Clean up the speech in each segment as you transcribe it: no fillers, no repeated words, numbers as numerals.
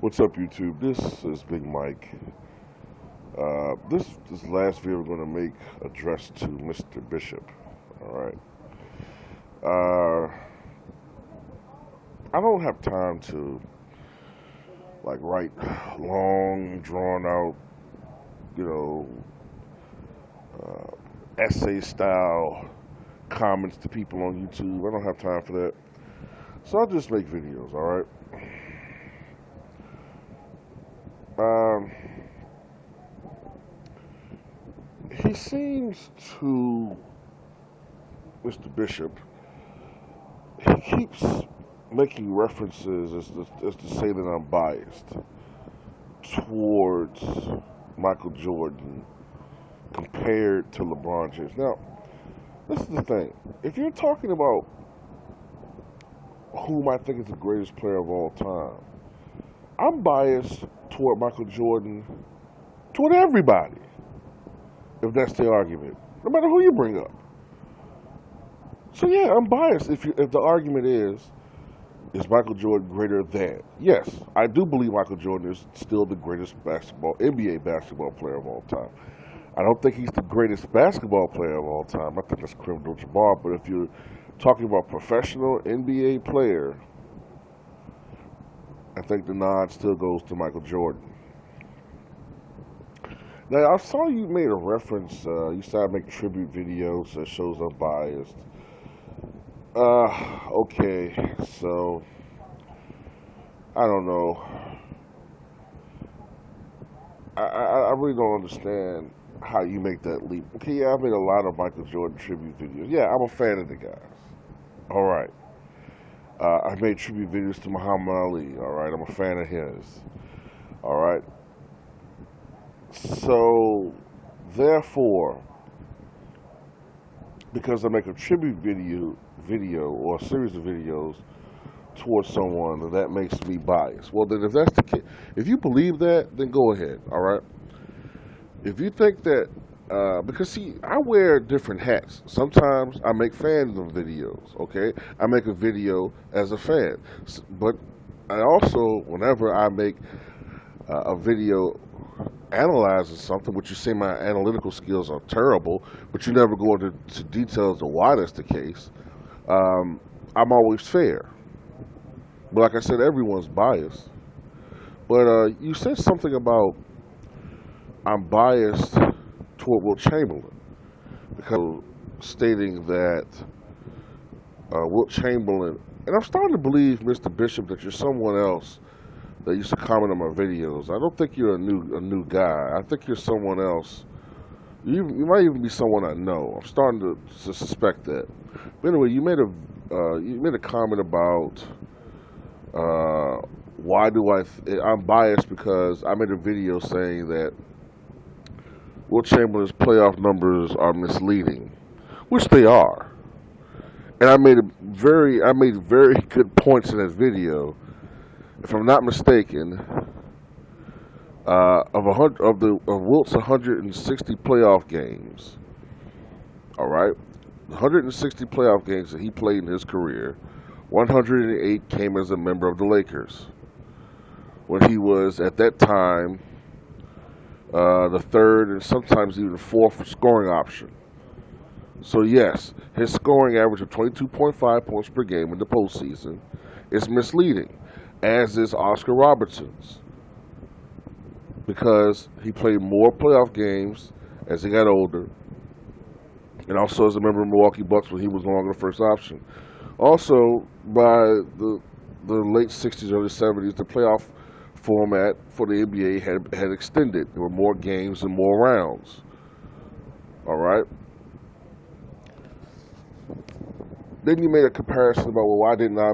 What's up, YouTube? This is Big Mike. This last video we're going to make addressed to Mr. Bishop. All right. I don't have time to write long, drawn out, you know, essay style comments to people on YouTube. I don't have time for that. So I just make videos. All right. He seems to, Mr. Bishop, he keeps making references as to say that I'm biased towards Michael Jordan compared to LeBron James. Now, this is the thing. If you're talking about whom I think is the greatest player of all time, I'm biased toward Michael Jordan, toward everybody, if that's the argument, no matter who you bring up. So yeah, I'm biased if the argument is Michael Jordan greater than? Yes, I do believe Michael Jordan is still the greatest NBA basketball player of all time. I don't think he's the greatest basketball player of all time. I think that's Kareem Abdul-Jabbar. But if you're talking about professional NBA player, I think the nod still goes to Michael Jordan. Now, I saw you made a reference. You said I make tribute videos that shows I'm biased. Okay, so I don't know. I really don't understand how you make that leap. Okay, yeah, I made a lot of Michael Jordan tribute videos. Yeah, I'm a fan of the guys. All right. I made tribute videos to Muhammad Ali. All right, I'm a fan of his. All right. So, therefore, because I make a tribute video or a series of videos towards someone, that makes me biased. Well, then if that's the case, if you believe that, then go ahead. All right. If you think that, because see, I wear different hats. Sometimes I make fandom videos. Okay, I make a video as a fan, but I also, whenever I make a video analyzing something, which you say my analytical skills are terrible, but you never go into details of why that's the case. I'm always fair. But like I said, everyone's biased. But you said something about I'm biased toward Wilt Chamberlain, because stating that Wilt Chamberlain, and I'm starting to believe, Mr. Bishop, that you're someone else that used to comment on my videos. I don't think you're a new guy. I think you're someone else. You might even be someone I know. I'm starting to suspect that. But anyway, you made a comment about why do I'm biased because I made a video saying that Wilt Chamberlain's playoff numbers are misleading, which they are. And I made very good points in that video. If I'm not mistaken, of Wilt's 160 playoff games, all right, 160 playoff games that he played in his career, 108 came as a member of the Lakers, when he was at that time the third and sometimes even fourth scoring option. So yes, his scoring average of 22.5 points per game in the postseason is misleading, as is Oscar Robertson's, because he played more playoff games as he got older, and also as a member of the Milwaukee Bucks when he was no longer the first option. Also, by the late 60s, early 70s, the playoff format for the NBA had extended. There were more games and more rounds. All right. Then you made a comparison about, well, why didn't I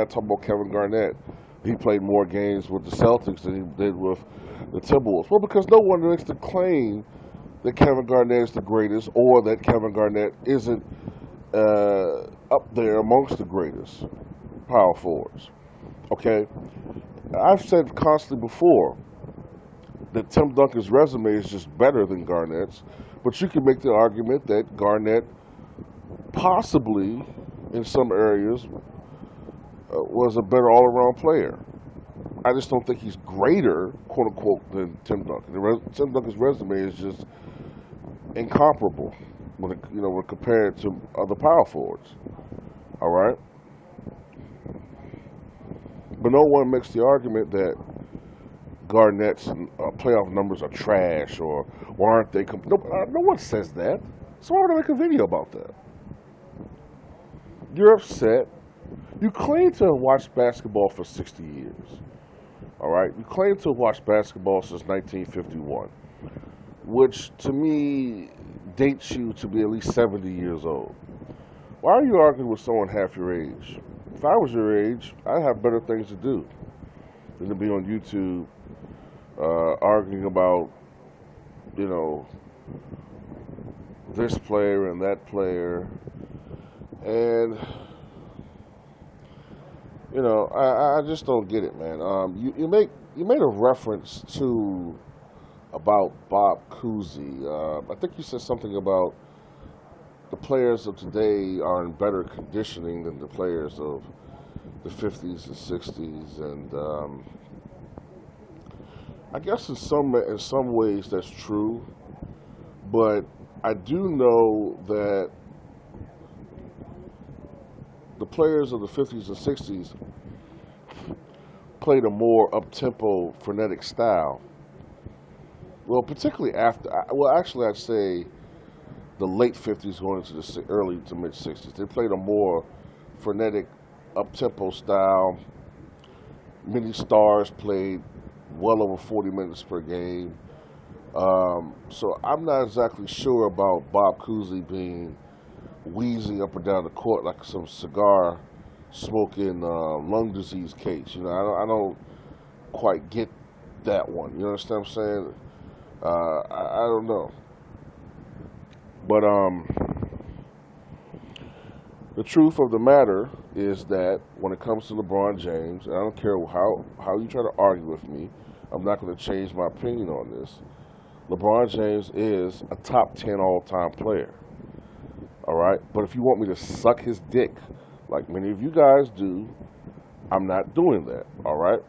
talk about Kevin Garnett? He played more games with the Celtics than he did with the Timberwolves. Well, because no one likes to claim that Kevin Garnett is the greatest, or that Kevin Garnett isn't up there amongst the greatest power forwards. Okay? I've said constantly before that Tim Duncan's resume is just better than Garnett's, but you can make the argument that Garnett possibly, in some areas, was a better all-around player. I just don't think he's greater, quote unquote, than Tim Duncan. Tim Duncan's resume is just incomparable when compared to other power forwards. All right, but no one makes the argument that Garnett's playoff numbers are trash or why aren't they? No one says that. So why would I make a video about that? You're upset. You claim to have watched basketball for 60 years. All right? You claim to have watched basketball since 1951, which to me dates you to be at least 70 years old. Why are you arguing with someone half your age? If I was your age, I'd have better things to do than to be on YouTube arguing about, this player and that player. And, I just don't get it, man. You made a reference about Bob Cousy. I think you said something about the players of today are in better conditioning than the players of the 50s and 60s. And I guess in some ways that's true. But I do know that the players of the 50s and 60s played a more up-tempo, frenetic style. Well, particularly actually I'd say the late 50s going into the early to mid-60s. They played a more frenetic, up-tempo style. Many stars played well over 40 minutes per game. So I'm not exactly sure about Bob Cousy being wheezing up and down the court like some cigar smoking lung disease case. I don't quite get that one. You understand what I'm saying? I don't know. But the truth of the matter is that when it comes to LeBron James, and I don't care how you try to argue with me, I'm not going to change my opinion on this. LeBron James is a top 10 all-time player. All right? But if you want me to suck his dick, like many of you guys do, I'm not doing that. All right?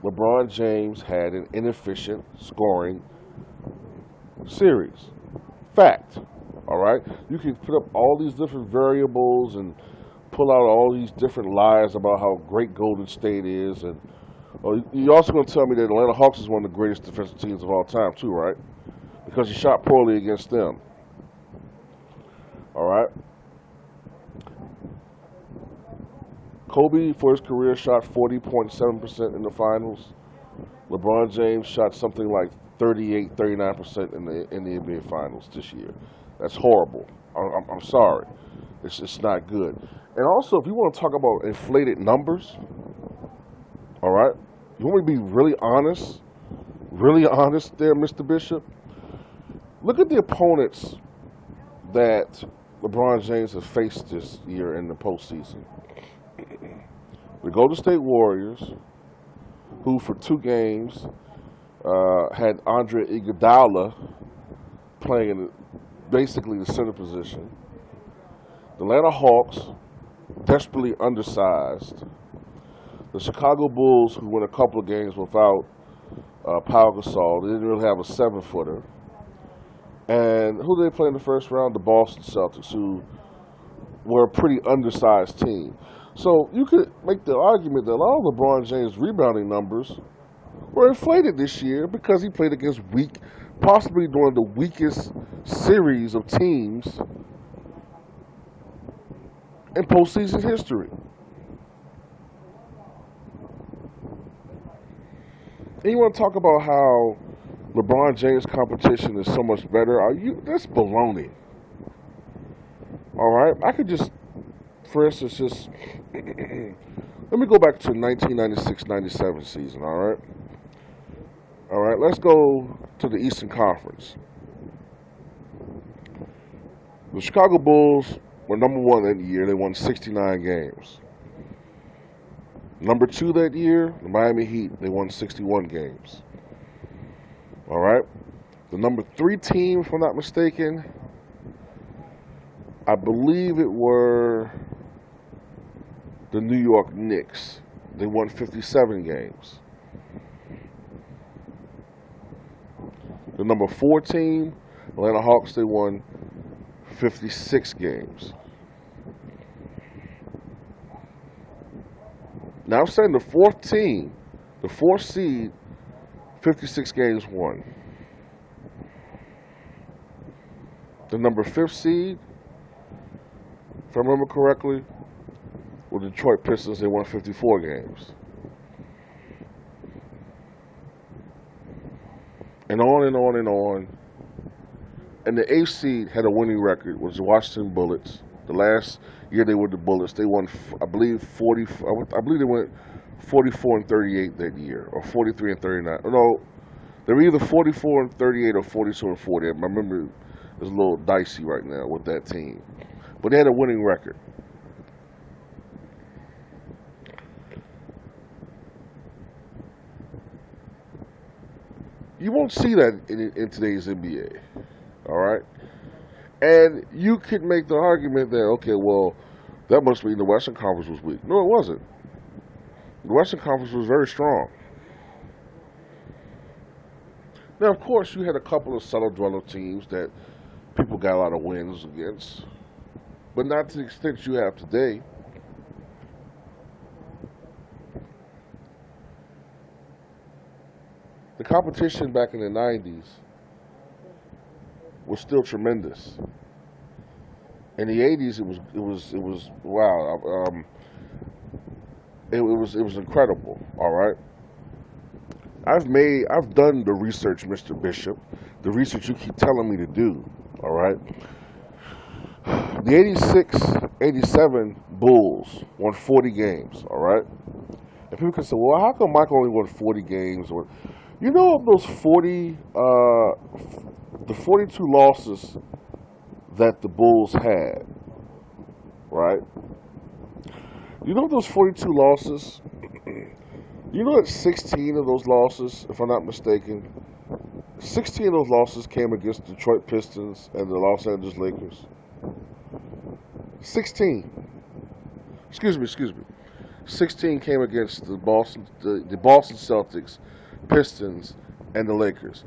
LeBron James had an inefficient scoring series. Fact. All right? You can put up all these different variables and pull out all these different lies about how great Golden State is. And you're also going to tell me that Atlanta Hawks is one of the greatest defensive teams of all time, too, right? Because he shot poorly against them. All right? Kobe, for his career, shot 40.7% in the finals. LeBron James shot something like 39% in the NBA Finals this year. That's horrible. I'm sorry. It's not good. And also, if you want to talk about inflated numbers, all right, you want me to be really honest there, Mr. Bishop? Look at the opponents that LeBron James has faced this year in the postseason. The Golden State Warriors, who for 2 games had Andre Iguodala playing in basically the center position. The Atlanta Hawks, desperately undersized. The Chicago Bulls, who won a couple of games without Pau Gasol, they didn't really have a 7-footer. And who did they play in the first round? The Boston Celtics, who were a pretty undersized team. So you could make the argument that a lot of LeBron James' rebounding numbers were inflated this year because he played against possibly during the weakest series of teams in postseason history. And you want to talk about how LeBron James' competition is so much better? That's baloney. All right? I could just, for instance, let me go back to 1996-97 season, all right? All right, let's go to the Eastern Conference. The Chicago Bulls were number 1 that year. They won 69 games. Number 2 that year, the Miami Heat. They won 61 games. All right? The number 3 team, if I'm not mistaken, I believe it were the New York Knicks. they won 57 games. The number 4 team, Atlanta Hawks, they won 56 games. Now I'm saying the 4th team, the 4th seed, 56 games won. The number 5th seed, if I remember correctly, were the Detroit Pistons. They won 54 games. And on and on and on. And the 8th seed had a winning record, was the Washington Bullets. The last year they were the Bullets, they won, I believe, I believe they went 44 and 38 that year, or 43 and 39. No, they were either 44 and 38 or 42 and 40. My memory is a little dicey right now with that team. But they had a winning record. You won't see that in today's NBA, all right? And you could make the argument that, okay, well, that must mean the Western Conference was weak. No, it wasn't. The Western Conference was very strong. Now, of course, you had a couple of cellar-dweller teams that people got a lot of wins against, but not to the extent you have today. The competition back in the 90s was still tremendous. In the 80s, it was wow. It was incredible. All right. I've done the research, Mr. Bishop, the research you keep telling me to do. All right. The 86-87 Bulls won 40 games. All right. And people can say, well, how come Michael only won 40 games? You know, of those 40, the 42 losses that the Bulls had, right? You know those 42 losses? You know that 16 of those losses, if I'm not mistaken, 16 of those losses came against the Detroit Pistons and the Los Angeles Lakers. 16. Excuse me. 16 came against the Boston Celtics, Pistons, and the Lakers.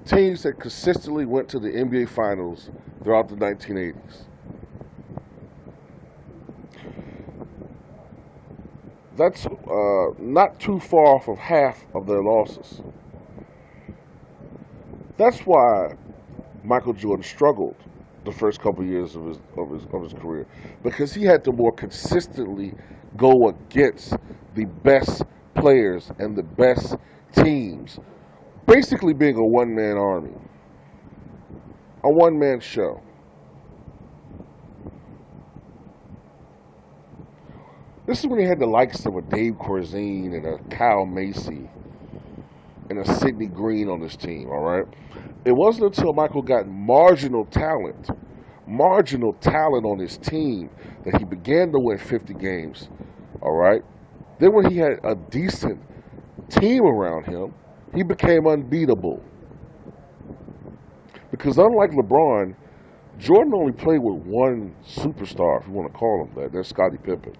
Teams that consistently went to the NBA Finals throughout the 1980s. That's not too far off of half of their losses. That's why Michael Jordan struggled the first couple of years of his career, because he had to more consistently go against the best players and the best teams, basically being a one-man army, a one-man show. This is when he had the likes of a Dave Corzine and a Kyle Macy and a Sidney Green on his team, all right? It wasn't until Michael got marginal talent on his team that he began to win 50 games, all right? Then when he had a decent team around him, he became unbeatable. Because unlike LeBron, Jordan only played with one superstar, if you want to call him that. That's Scottie Pippen.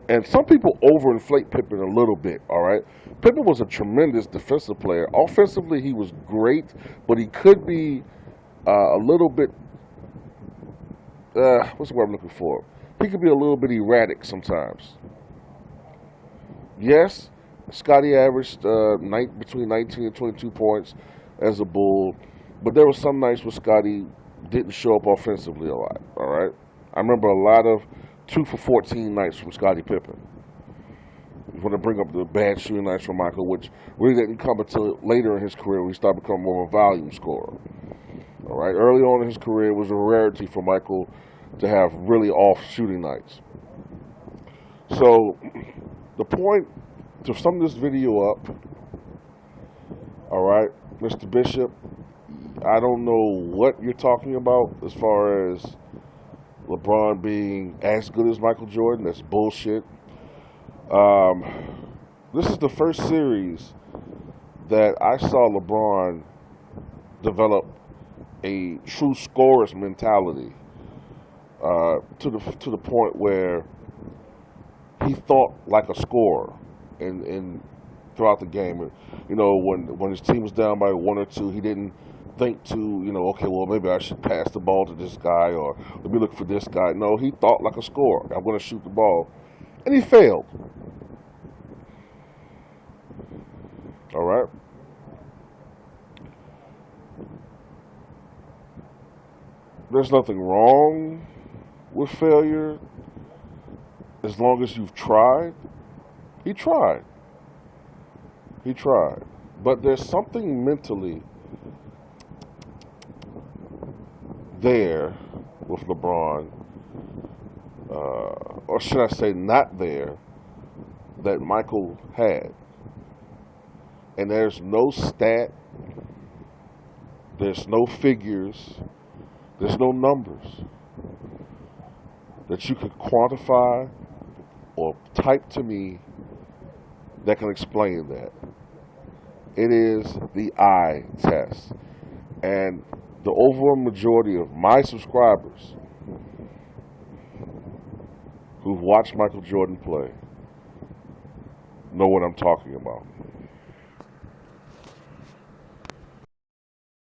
And some people overinflate Pippen a little bit, all right? Pippen was a tremendous defensive player. Offensively, he was great, but he could be a little bit, what's the word I'm looking for? He could be a little bit erratic sometimes. Yes, Scottie averaged between 19 and 22 points as a Bull, but there were some nights where Scottie didn't show up offensively a lot, all right? I remember a lot of 2 for 14 nights from Scottie Pippen. You want to bring up the bad shooting nights from Michael, which really didn't come until later in his career when he started becoming more of a volume scorer. All right, early on in his career, it was a rarity for Michael to have really off shooting nights. So the point to sum this video up, all right, Mr. Bishop, I don't know what you're talking about as far as LeBron being as good as Michael Jordan. That's bullshit. This is the first series that I saw LeBron develop a true scorer's mentality to the point where he thought like a scorer in throughout the game. You know, when his team was down by 1 or 2, he didn't think to, okay, well, maybe I should pass the ball to this guy, or let me look for this guy. No, he thought like a scorer. I'm going to shoot the ball. And he failed. All right? There's nothing wrong with failure as long as you've tried. He tried. He tried. But there's something mentally there with LeBron, or should I say not there, that Michael had. And there's no stat, there's no figures, there's no numbers that you could quantify or type to me that can explain that. It is the eye test. And the overwhelming majority of my subscribers who've watched Michael Jordan play know what I'm talking about.